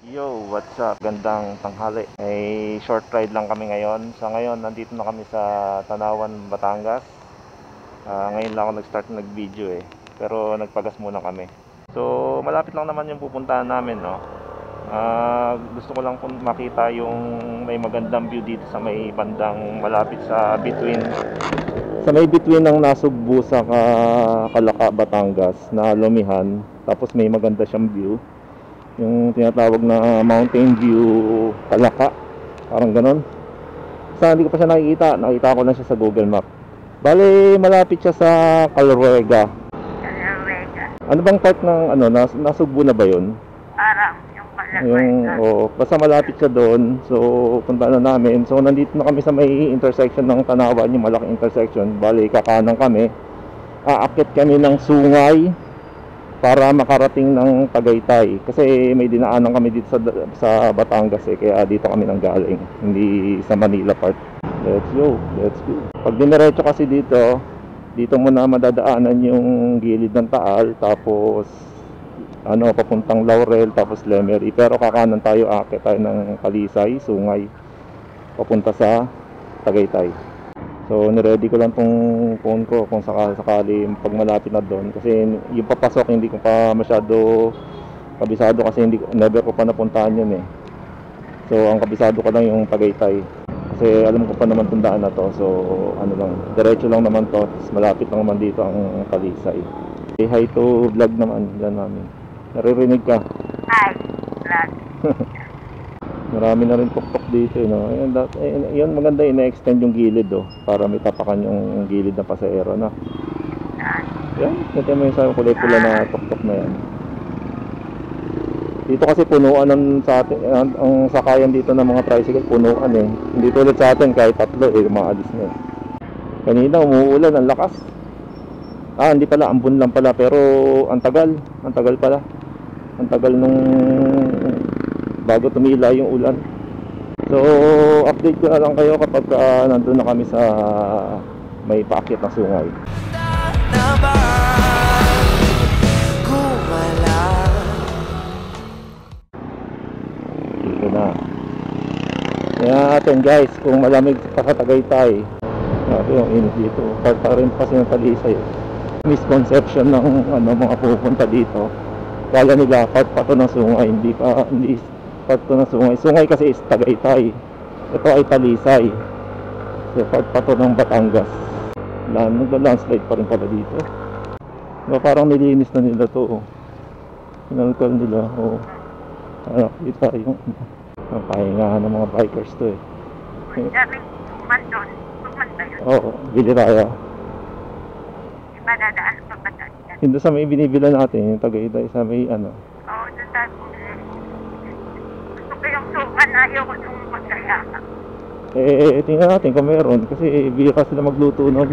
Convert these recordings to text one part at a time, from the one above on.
Yo, what's up? Gandang tanghali. May short ride lang kami ngayon. Sa ngayon, nandito na kami sa Tanawan, Batangas. Ngayon lang ako nag-start nag-video Pero nagpagas muna kami. So, malapit lang naman yung pupuntahan namin, no? Gusto ko lang kung makita yung may magandang view dito sa may bandang malapit sa between ng Nasugbu sa Kalaka, Batangas na Lumihan. Tapos may maganda siyang view, yung tinatawag na Mountain View Kalaka, parang ganon. Hindi ko pa siya nakita ko lang siya sa Google Map. Bale, malapit siya sa Calorega. Ano bang part ng Nasugbu na ba yun? Parang yung Calorega. Basta malapit siya doon. So punta na namin. So nandito na kami sa may intersection ng Tanawan, yung malaking intersection. Bale, kakanan kami, aakyat kami ng Sungay para makarating ng Tagaytay, kasi may dinaanan kami dito sa Batangas kaya dito kami nang galing, hindi sa Manila part. Let's go. Pag diniretso kasi dito mo na madadaanan yung gilid ng Taal, tapos papuntang Laurel, tapos Lemery. Pero kakanan tayo, aakyat tayo ng Kalisay, Sungay, papunta sa Tagaytay. So niready ko lang tong phone ko kung sakali pag malapit na doon, kasi yung papasok hindi ko pa masyado kabisado, kasi never ko pa napuntahan yun So ang kabisado ko lang yung Tagaytay, kasi alam ko pa naman itong daan na to. So diretso lang naman to, tapos malapit lang naman dito ang Kalisay. Hi to vlog naman dyan namin. Naririnig ka? Hi, vlog. Marami na rin tuktok dito, no? Yan maganda, ina-extend yung gilid, para may tapakan yung gilid na pasahero, na. Yan, ito mo yung sa kulay pula na tuktok na yan. Dito kasi punuan sa atin, ang sakayan dito ng mga tricycle, punuan Hindi tulad sa atin, kahit tatlo maalis na Kanina umuulan, ang lakas. Hindi pala, ambon lang pala, pero ang tagal pala. Ang tagal nung bago tumila yung ulan. So update ko na lang kayo kapag nandun na kami sa may paakyat na Sungay. Dito na. Kaya natin guys, kung malamig pa sa Tagaytay, grabe yung init dito. Parta rin kasi ng Talisay. Misconception ng mga pupunta dito, kala nila part pa to ng Sungay. Hindi part to ng Sungay. Sungay kasi is Tagaytay, ito ay Talisay. So part pa to ng Batangas. Nagla-landslide pa rin pala dito. Parang nilinis na nila to, pinalkal nila. Nakita yung ang pahingahan ng mga bikers to Daming mandon. Tumanda yun. Oo, Biliraya. Di ba dadaan sa Batangas? Hindi sa may binibila natin, yung Tagaytay, sa may Oo, doon tayo. Gusto ko yung suman, ayoko nung magkayaka. Tingnan natin kung meron, kasi bihira sila magluto nun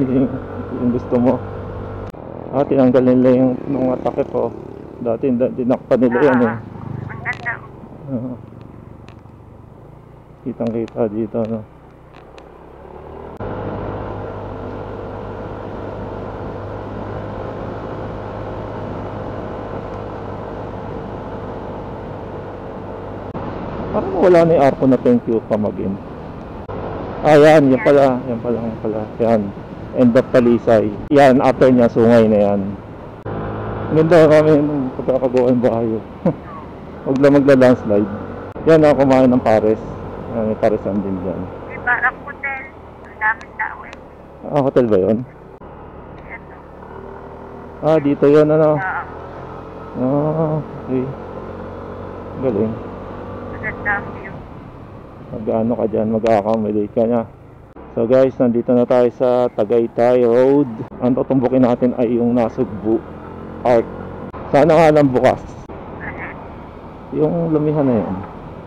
yung gusto mo. Tinanggal nila yung mga takip dati dinakpan nila yan Ang ganda. Kitang kita dito, no? Parang wala na yung arko na thank you pamagin. Yan pala. Yan, end of Talisay. Yan, after niya, Sungay na yan. Ganda kami ng pagkakagawa ng bahay. Huwag lang magla-landslide. Yan, kumain ng pares. May paresan din dyan. Di parang hotel. Ang daming tao Hotel ba yun? Yan. Dito yun, Okay. Galing. Maganda view. Mag-ano ka dyan, mag-accommodate ka niya. So guys, nandito na tayo sa Tagaytay Road. Ang tutumbukin natin ay yung Nasugbu Park. Sana nga lang bukas yung Lumihan na yan.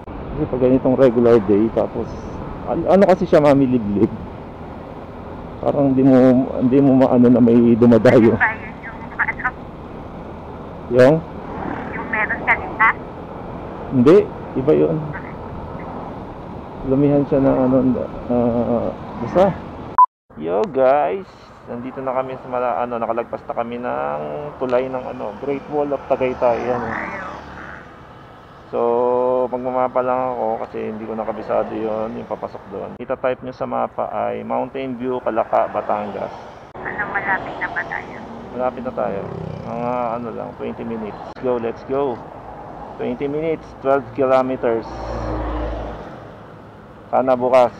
Kasi pag ganitong regular day, tapos kasi siya mamiliblib, parang hindi mo maano na may dumadayo. Yung meron kanina? Hindi, iba yun. Lumihan siya na basta. Yo guys, nandito na kami sa nakalagpas na kami ng tulay ng Great Wall of Tagaytay. So magmamapa lang ako kasi hindi ko nakabisado yon yung papasok doon. Ita-type nyo sa mapa ay Mountain View, Calaca, Batangas. Ano, malapit na ba tayo? Malapit na tayo. Mga ano lang, 20 minutes. Let's go. 20 minutes, 12 kilometers. Sana bukas.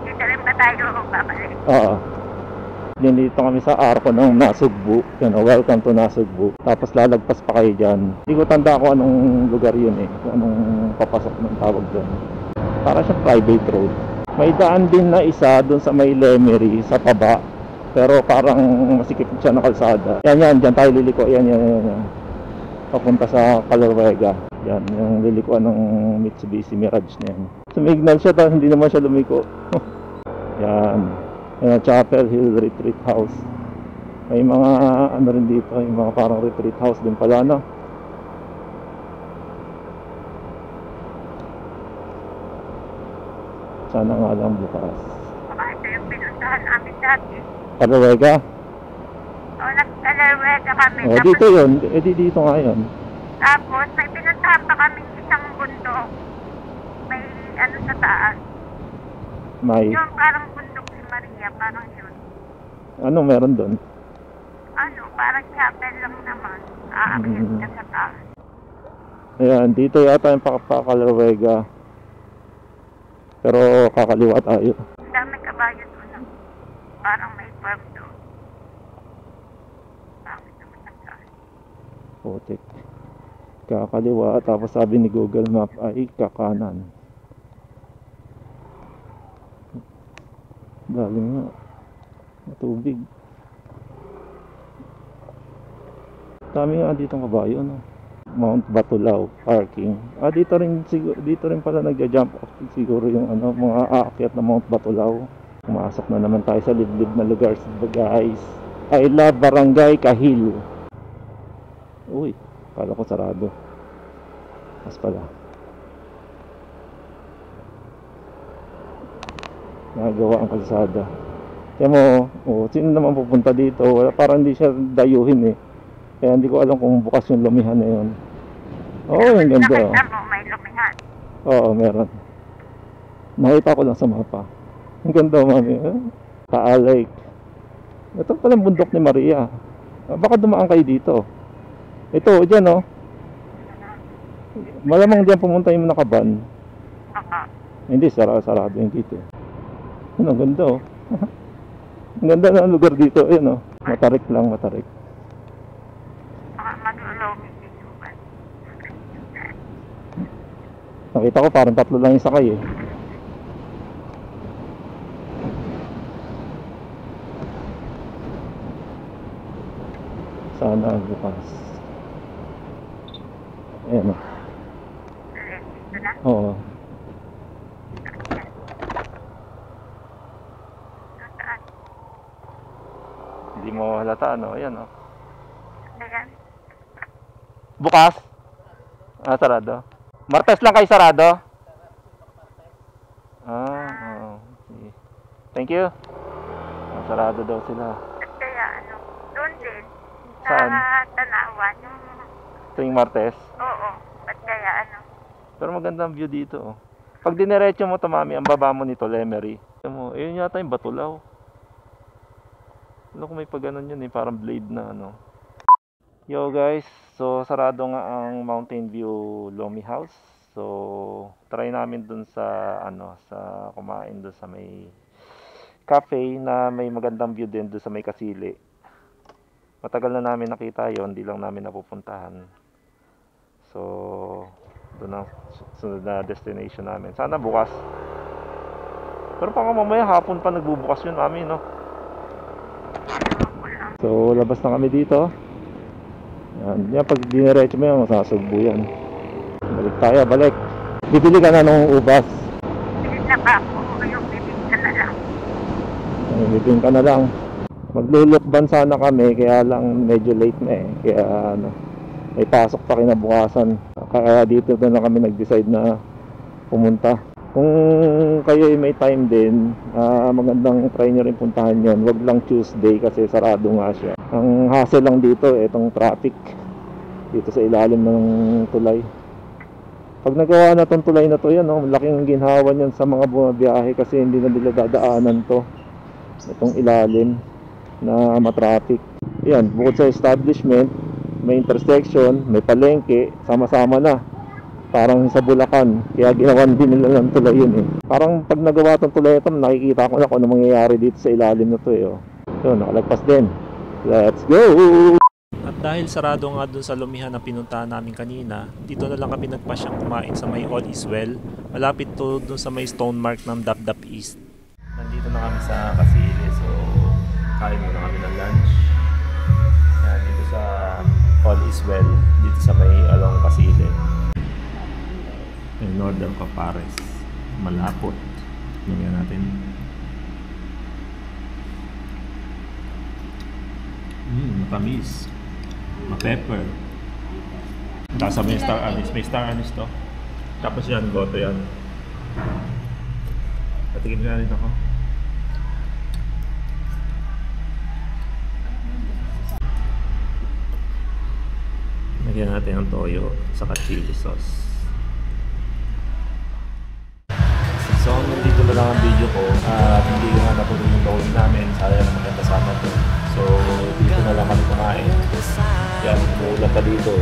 Dito rin ba tayo babalik? Oo. Dito kami sa arko ng Nasugbu. Yan, welcome to Nasugbu. Tapos lalagpas pa kayo dyan. Hindi ko tanda kung anong lugar yun eh. Kung anong papasok ng tawag doon. Para siyang private road. May daan din na isa doon sa may Lemery, sa Paba. Pero parang masikip siya na kalsada. Yan, dyan tayo liliko. Yan. Papunta sa Calorwega. Yan, yung lilikuan ng Mitsubishi Mirage na yan. Sumignal siya, tapos hindi naman siya lumiko. Yan. Chapel Hill Retreat House. May mga ano rin dito, yung mga parang retreat house din pala, no? Sana nga lang bukas. Baka ito yung pinuntahan namin dati. Calorwega? O, nag-Calorwega kami. Dito yun. Dito nga yun. Tapos, may pinuntahan pa kami isang bundok. May ano sa taas. May Yung parang bundok ni Maria, parang yun. ano meron doon? Ano, parang chapel lang naman. Aakyat ka sa taas. Ayan, dito yata yung Calorwega. Pero kakaliwa tayo. Ang dami kabayo doon. Parang may farm doon. Bakit naman ang taas? Putik. Kakaliwa, tapos sabi ni Google Map ay kakanan. Galing nga. Matubig. Dami nga dito ng kabayo, no? Mount Batulao parking. Dito rin pala nagja-jump off siguro yung ano, mga aakyat na Mount Batulao. Pumasok na naman tayo sa liblib na lugar, guys. I love Barangay Kahil. Uy, kala ko sarado. Mas pala. Nagawa ang kalsada. Kaya mo, sino naman pupunta dito? Wala, parang hindi siya dayuhin eh. Kaya hindi ko alam kung bukas yung lumihan na yun. Yung ganda. Nakita mo, may lumihan. Oo, meron. Nakita ko lang sa mapa. Ang ganda, mami. Taal Lake. Ito palang bundok ni Maria. Baka dumaan kayo dito. Ito, dyan oh. Malamang dyan pumunta yung nakaban. Hindi, sarado yung dito. Ang ganda oh. Ang ganda ng lugar dito. Ayan oh. Matarik lang, matarik. Mag-ulawin dito ba? Nakita ko parang 3 lang yung sakay eh. Sana bukas. Ayan o. Dito na? Oo. Saan? Hindi mo halata ano. Ayan o. Ayan. Bukas? Sarado. Martes lang kayo sarado? Oo. Sige. Thank you. Sarado daw sila. At kaya ano, doon din. Sa Saan? Tanawan. Yung... Tuwing Martes. Oo. At kaya ano. Pero magandang view dito oh. Pag diniretso mo mami, ang baba mo nito, Lemery. Ayun yata yung Batulao. Ano kung may pag-anon yun eh, parang blade na ano. Yo guys, so sarado nga ang Mountain View Lomi House. So try namin dun sa ano, sa kumain dun sa may cafe na may magandang view din dun sa may Kasili. Matagal na namin nakita yon, hindi lang namin napupuntahan. So doon ang sunod na destination namin. Sana bukas. Pero baka mamaya hapon pa nagbubukas yun mami, no? So labas na kami dito. Yan, pag diniretso mo yan, masasugbo yan. Balik tayo, balik. Bibili ka na ng ubas. Bilis na pa ako. Yung bibig ka na lang. Bibili ka na lang. Maglulukban sana kami, kaya lang medyo late na eh. Kaya ano, may pasok pa kinabukasan. Kaya dito na kami nag-decide na pumunta. Kung kayo ay may time din, magandang try nyo rin puntahan yon. Wag lang Tuesday kasi sarado nga siya. Ang hassle lang dito, itong traffic. dito sa ilalim ng tulay. Pag nagawa na tong tulay na to, yan, oh, malaking ginhawa niyan sa mga bumabiyahe kasi hindi na nila dadaanan to, itong ilalim na matraffic. Yan, bukod sa establishment, may intersection, may palengke, sama-sama na. Parang sa Bulacan, kaya ginawan din nila ng tulay yun eh. Parang pag nagawa tong tulay ito, nakikita ko na kung ano mangyayari dito sa ilalim na to eh. Oh. So, nakalagpas din. Let's go! At dahil sarado nga dun sa lumihan na pinuntahan namin kanina, dito na lang kami nagpasyang kumain sa may All Is Well, malapit to dun sa may stone mark ng Dapdap East. Nandito na kami sa Casile, so kain muna kami ng lunch. Yan, dito sa All Is Well, dito sa may along Casile. Yung Northern Capares, malapot. Tingnan natin. Matamis. Ma-pepper. Tapos may star anise. May star anise to. Tapos yan, goto yan. Patikim na rin ako. Lagyan natin ang toyo saka chili sauce. So hanggang dito na lang ang video ko. Hindi ko nga natuloy yung gawin namin. Sayang naman kasama to. So dito na lang kami kumain. Kaya umuulan pa dito.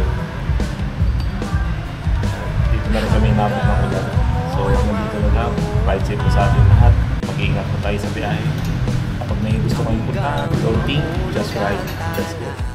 Dito na rin kami inabot ng ulan. So hanggang dito na lang. Ride safe po sa ating lahat. Mag-iingat po tayo sa biyahe. Kapag may gusto kayong puntahan, don't think, just ride. Let's go.